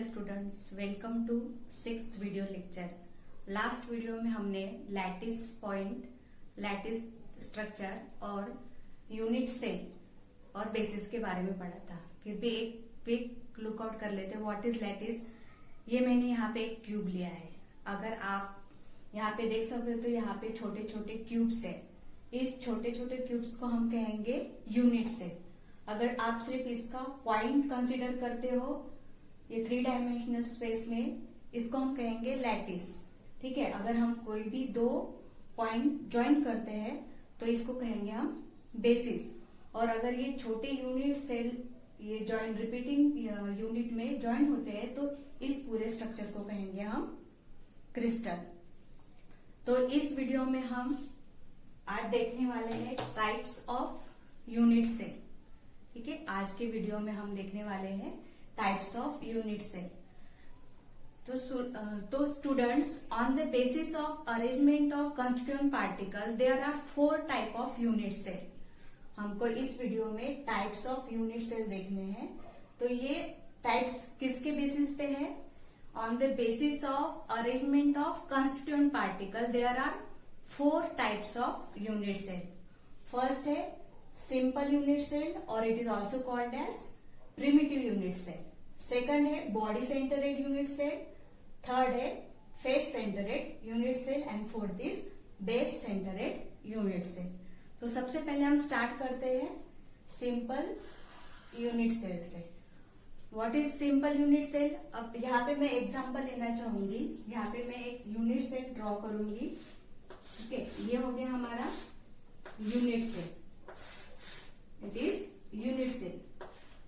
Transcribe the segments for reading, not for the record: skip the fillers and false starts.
Hello students, welcome to 6th video lecture. Last video में हमने lattice point, lattice structure और unit cell और basis के बारे में पढ़ा था। फिर भी एक क्विक लुकआउट कर लेते हैं। What is lattice. ये मैंने यहाँ पे एक क्यूब लिया है। अगर आप यहाँ पे देख सकते हो तो यहाँ पे छोटे छोटे क्यूब्स है। इस छोटे छोटे क्यूब्स को हम कहेंगे यूनिट सेल। अगर आप सिर्फ इसका पॉइंट कंसीडर करते हो ये 3 डायमेंशनल स्पेस में, इसको हम कहेंगे लैटिस। ठीक है। अगर हम कोई भी 2 पॉइंट ज्वाइन करते हैं तो इसको कहेंगे हम बेसिस। और अगर ये छोटे यूनिट सेल ये ज्वाइन रिपीटिंग यूनिट में ज्वाइन होते हैं तो इस पूरे स्ट्रक्चर को कहेंगे हम क्रिस्टल। तो इस वीडियो में हम आज देखने वाले हैं टाइप्स ऑफ यूनिट सेल। ठीक है। आज के वीडियो में हम देखने वाले हैं टाइप्स ऑफ यूनिट सेल। तो students, on the basis of arrangement of constituent particle there are 4 type of unit cell. हमको इस वीडियो में टाइप्स ऑफ यूनिट सेल देखने हैं। तो ये टाइप्स किसके बेसिस पे है? On the basis of arrangement of constituent particle there are 4 types of unit cell. First है सिंपल यूनिट सेल और it is also called as primitive unit cell. Second है body centred unit cell. Third है face centred unit cell and fourth is base centred unit cell. तो सबसे पहले हम start करते हैं सिंपल यूनिट सेल से। What is simple unit cell? अब यहाँ पे मैं एग्जांपल लेना चाहूंगी। यहाँ पे मैं एक यूनिट सेल ड्रॉ करूंगी। ठीक है। ये हो गया हमारा unit cell, it is unit cell.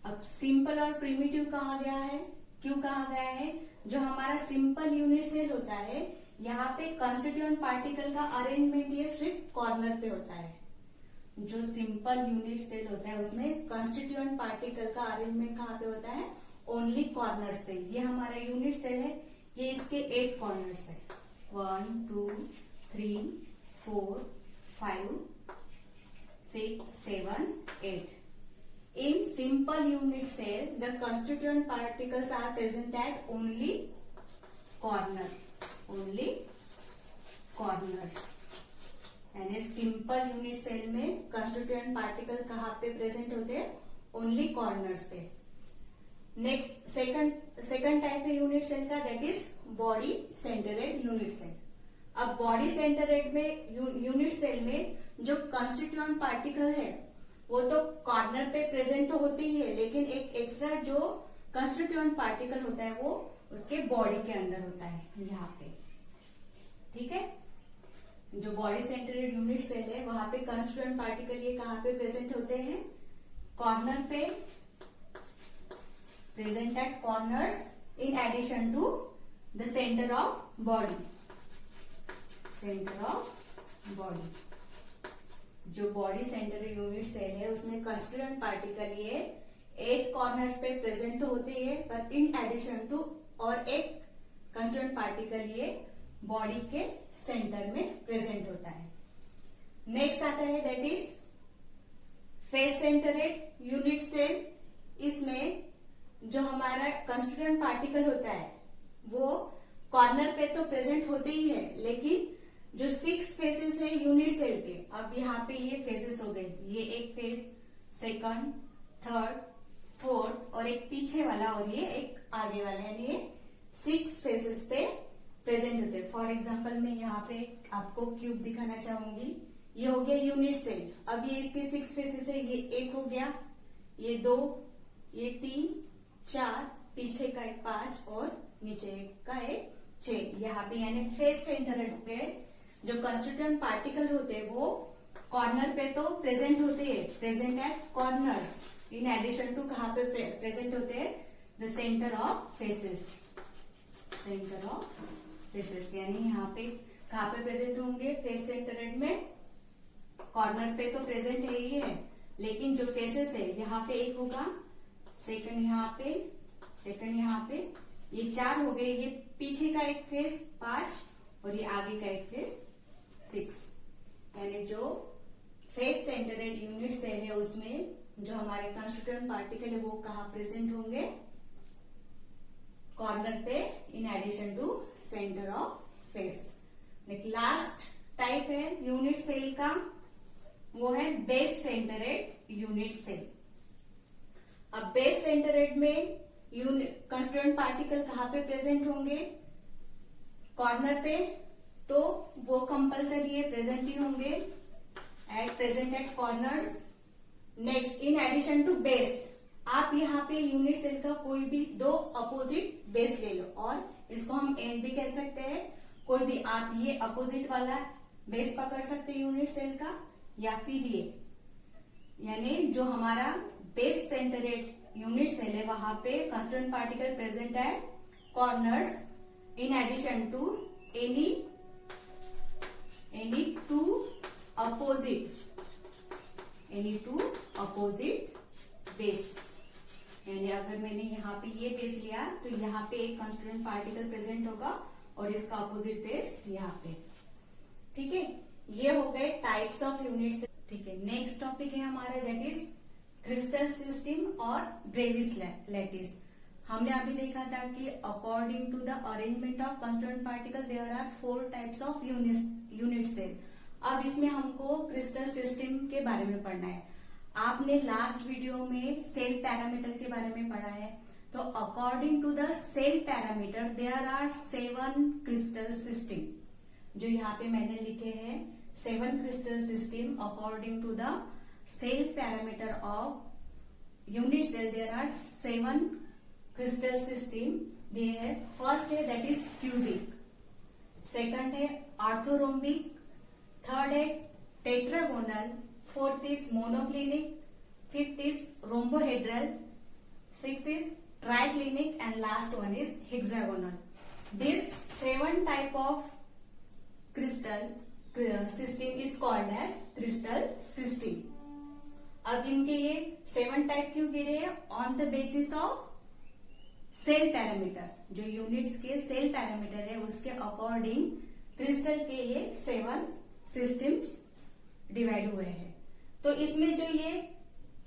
अब सिंपल और प्रिमिटिव कहा गया है, क्यों कहा गया है? जो हमारा सिंपल यूनिट सेल होता है यहाँ पे कंस्टिट्यूएंट पार्टिकल का अरेंजमेंट ये सिर्फ कॉर्नर पे होता है। जो सिंपल यूनिट सेल होता है उसमें कंस्टिट्यूएंट पार्टिकल का अरेंजमेंट कहाँ पे होता है? ओनली कॉर्नर्स पे। ये हमारा यूनिट सेल है, ये इसके 8 कॉर्नर्स है। 1 2 3 4 5 6 7 8। In simple unit cell, the constituent particles are present at only corner, only corners. यानी सिंपल यूनिट सेल में कंस्टिट्यूएंट पार्टिकल कहाँ पे प्रेजेंट होते हैं? ओनली कॉर्नर्स पे। नेक्स्ट सेकंड टाइप है यूनिट सेल का, that is body centred unit cell. अब बॉडी सेंटरेड में यूनिट सेल में जो कंस्टिट्यूएंट पार्टिकल है वो तो कॉर्नर पे प्रेजेंट तो होती ही है, लेकिन एक एक्स्ट्रा जो कंस्टिट्यूएंट पार्टिकल होता है वो उसके बॉडी के अंदर होता है यहाँ पे। ठीक है। जो बॉडी सेंटरेड यूनिट सेल है वहां पे कंस्टिट्यूएंट पार्टिकल ये कहाँ पे प्रेजेंट होते हैं? कॉर्नर पे, present at corners in addition to the centre of body, centre of body. जो बॉडी सेंटरेड यूनिट सेल है उसमें कंस्टिट्यूएंट पार्टिकल ये 8 कॉर्नर्स पे प्रेजेंट तो होते ही है, पर इन एडिशन टू और एक कंस्टिट्यूएंट पार्टिकल ये बॉडी के सेंटर में प्रेजेंट होता है। नेक्स्ट आता है that is face centred unit cell. इसमें जो हमारा कंस्टिट्यूएंट पार्टिकल होता है वो कॉर्नर पे तो प्रेजेंट होते ही है, लेकिन जो 6 फेसेस है यूनिट सेल के, अब यहाँ पे ये फेसेस हो गए, ये एक फेस, सेकंड, थर्ड, फोर्थ और एक पीछे वाला और ये एक आगे वाला, यानी ये 6 फेसेस पे प्रेजेंट होते हैं। फॉर एग्जांपल मैं यहाँ पे आपको क्यूब दिखाना चाहूंगी। ये हो गया यूनिट सेल। अब ये इसके 6 फेसेस है, ये एक हो गया, ये 2, ये 3 4, पीछे का एक 5 और नीचे का एक 6। यहाँ पे यानी फेस सेंटरेड पे जो कंस्टिट्यूएंट पार्टिकल होते हैं वो कॉर्नर पे तो प्रेजेंट होते हैं, present at corners in addition to कहाँ पे प्रेजेंट होते हैं? The centre of faces, centre of faces. यानी यहाँ पे कहाँ पे प्रेजेंट होंगे? फेस सेंटरेड में कॉर्नर पे तो प्रेजेंट है ही है, लेकिन जो फेसेस है यहाँ पे एक होगा, सेकंड यहाँ पे, सेकंड यहाँ पे, ये 4 हो गए। ये पीछे का एक फेस 5 और ये आगे का एक फेस 6। यानी जो फेस सेंटरेड यूनिट सेल है उसमें जो हमारे कंस्टिट्यूएंट पार्टिकल है वो कहाँ प्रेजेंट होंगे? कॉर्नर पे in addition to centre of face. Last type है यूनिट सेल का, वो है बेस सेंटरेड यूनिट सेल। अब बेस सेंटरेड में कंस्टिट्यूएंट पार्टिकल कहाँ पे प्रेजेंट होंगे? कॉर्नर पे, तो वो कंपल्सरी है प्रेजेंट ही होंगे, present at corners. Next, in addition to base, आप यहाँ पे यूनिट सेल का कोई भी दो अपोजिट बेस ले लो, और इसको हम एंड भी कह सकते हैं। कोई भी आप ये अपोजिट वाला बेस पकड़ सकते हैं यूनिट सेल का, या फिर ये, यानी जो हमारा बेस सेंटरेड यूनिट सेल है वहां पे constituent particle present at corners in addition to any two opposite base. यानी अगर मैंने यहाँ पे ये बेस लिया तो यहाँ पे एक कंस्टिट्यूएंट पार्टिकल प्रेजेंट होगा और इसका अपोजिट बेस यहाँ पे। ठीक है, ये हो गए टाइप्स ऑफ यूनिट सेल। ठीक है, नेक्स्ट टॉपिक है हमारा, दैट इज क्रिस्टल सिस्टम और ब्रेविस लैटिस। हमने अभी देखा था कि according to the arrangement of constituent particle there are 4 types of unit cell. अब इसमें हमको क्रिस्टल सिस्टम के बारे में पढ़ना है। आपने लास्ट वीडियो में सेल पैरामीटर के बारे में पढ़ा है, तो according to the cell parameter there are 7 crystal system. जो यहाँ पे मैंने लिखे हैं 7 crystal system according to the cell parameter of unit cell, there are 7 crystal system. दे है, फर्स्ट है दैट इज क्यूबिक, सेकंड है ऑर्थोरोम्बिक, थर्ड है tetragonal, fourth is monoclinic, fifth is rhombohedral, sixth is triclinic, and last one is hexagonal. This 7 type of crystal system is called as crystal system. अब इनके ये 7 type क्यों गिरे हैं? On the basis of cell parameter, जो units के cell parameter है उसके अकॉर्डिंग क्रिस्टल के ये 7 सिस्टम्स डिवाइड हुए हैं। तो इसमें जो ये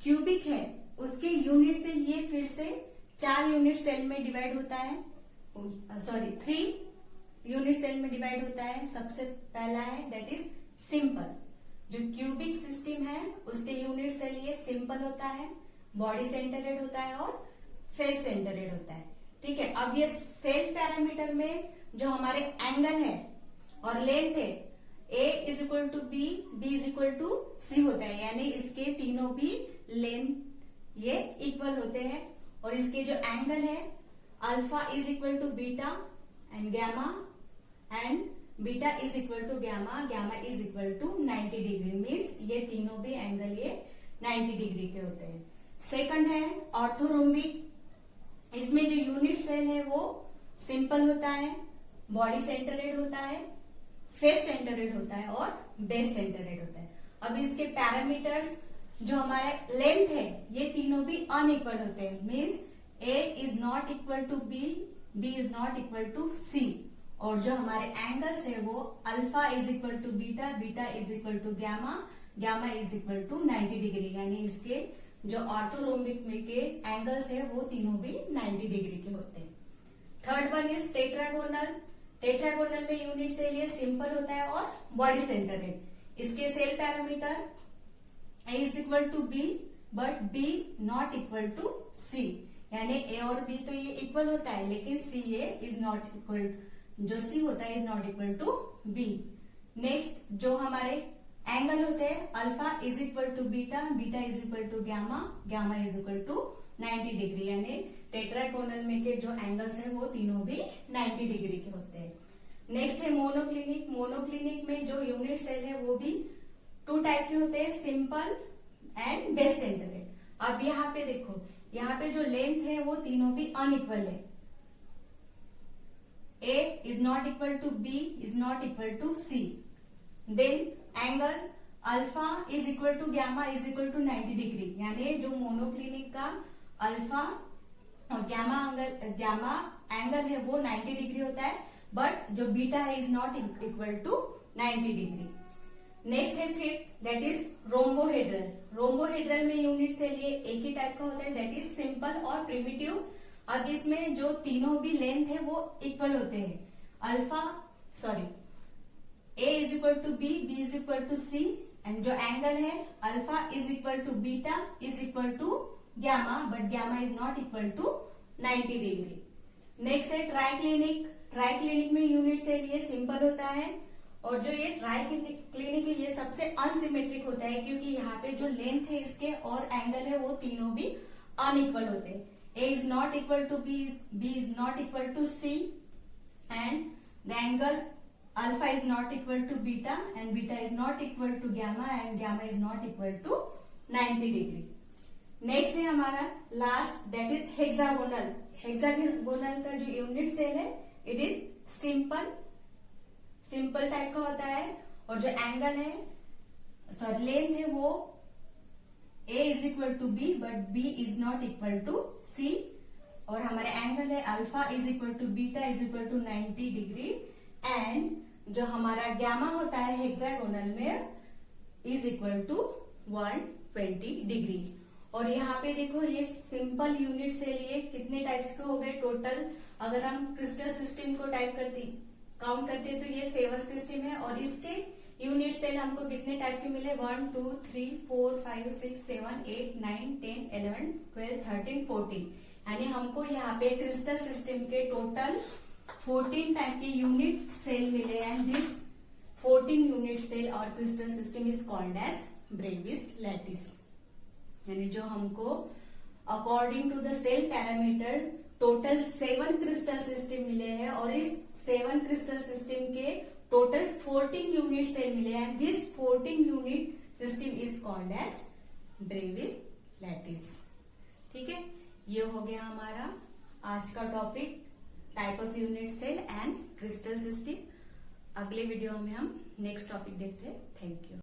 क्यूबिक है उसके यूनिट सेल ये फिर से 4 यूनिट सेल में डिवाइड होता है, 3 यूनिट सेल में डिवाइड होता है। सबसे पहला है दैट इज सिंपल। जो क्यूबिक सिस्टम है उसके यूनिट सेल ये सिंपल होता है, बॉडी सेंटरेड होता है और फेस सेंटरेड होता है। ठीक है, अब ये सेल पैरामीटर में जो हमारे एंगल है और लेंथ है, A is equal to B, B is equal to C होता है, यानी इसके तीनों भी लेंथ ये इक्वल होते हैं। और इसके जो एंगल है alpha is equal to beta and gamma, and beta is equal to gamma, gamma is equal to 90 degree. Means ये तीनों भी एंगल ये 90 डिग्री के होते हैं। सेकंड है ऑर्थोरोम्बिक, इसमें जो यूनिट सेल है वो सिंपल होता है, बॉडी सेंटरेड होता है, फेस सेंटरेड होता है और बेस सेंटरेड होता है। अब इसके पैरामीटर्स जो हमारे लेंथ है ये तीनों भी अनइक्वल होते हैं। Means A is not equal to B, B is not equal to C। और जो हमारे एंगल्स है वो alpha is equal to beta, beta is equal to gamma, gamma is equal to 90 degree. यानी इसके जो ऑर्थोरोम्बिक में के एंगल्स है वो तीनों भी 90 डिग्री के होते हैं। Third one is tetragonal. Tetragonal में यूनिट सेल ये सिंपल होता है और बॉडी सेंटरेड। इसके cell parameter A is equal to B but B not equal to C, यानी A और B तो ये इक्वल होता है लेकिन C A is not equal, जो C होता है is not equal to B। Next जो हमारे एंगल होते हैं alpha is equal to beta, beta is equal to gamma, gamma is equal to 90 degree. यानी टेट्रागोनल में के जो एंगल्स है वो तीनों भी 90 डिग्री के होते हैं। नेक्स्ट है मोनोक्लिनिक। मोनोक्लिनिक में जो यूनिट सेल है वो भी 2 टाइप के होते हैं, सिंपल एंड बेस सेंटरेड। अब यहाँ पे देखो, यहाँ पे जो लेंथ है वो तीनों भी अनइक्वल है। A is not equal to B is not equal to C. Then angle alpha is equal to gamma is equal to 90 degree. यानी जो मोनोक्लिनिक का अल्फा और गैमा एंगल है वो 90 डिग्री होता है, बट जो बीटा है is not equal to 90 degree. Next है fifth that is rhombohedral. Rhombohedral में यूनिट सेल ये एक ही टाइप का होता है, दैट इज सिंपल और प्रिमिटिव। अब इसमें जो तीनों भी लेंथ है वो इक्वल होते हैं, A is equal to B is equal to C, and जो एंगल है alpha is equal to beta is equal to gamma, but gamma is not equal to 90 degree. Next है ट्राइक्लिनिक। ट्राइक्लिनिक में unit cell ये simple होता है, और जो ये ट्राइक्लिनिक है ये सबसे अनसिमेट्रिक होता है, क्योंकि यहाँ पे जो लेंथ है इसके और एंगल है वो तीनों भी अनइक्वल होते हैं। A is not equal to B is not equal to C, and the angle alpha is not equal to beta, and beta is not equal to gamma, and gamma is not equal to 90 degree. Next है हमारा last, that is hexagonal. Hexagonal का जो unit cell है it is simple type का होता है, और जो एंगल है लेंथ है वो A is equal to B but B is not equal to C, और हमारे एंगल है alpha is equal to beta is equal to 90 degree, and जो हमारा गैमा होता है हेक्सागोनल में इज इक्वल टू 120 डिग्री। और यहाँ पे देखो ये सिंपल यूनिट सेल ये कितने टाइप्स के हो गए टोटल। अगर हम क्रिस्टल सिस्टम को काउंट करते हैं तो ये 7 सिस्टम है, और इसके यूनिट सेल हमको कितने टाइप के मिले 1 2 3 4 5 6 7 8 9 10 11 12 13 14, यानी हमको यहाँ पे क्रिस्टल सिस्टम के टोटल 14 टाइप के यूनिट सेल मिले, एंड दिस 14 यूनिट सेल और crystal system is called as Bravais lattice. यानी जो हमको according to the cell parameter total 7 crystal system मिले हैं, और इस 7 क्रिस्टल सिस्टम के टोटल 14 यूनिट सेल मिले हैं, and this 14 unit system is called as Bravais lattice. ठीक है, ये हो गया हमारा आज का topic, type of unit cell and crystal system. अगले वीडियो में हम नेक्स्ट टॉपिक देखते हैं। Thank you.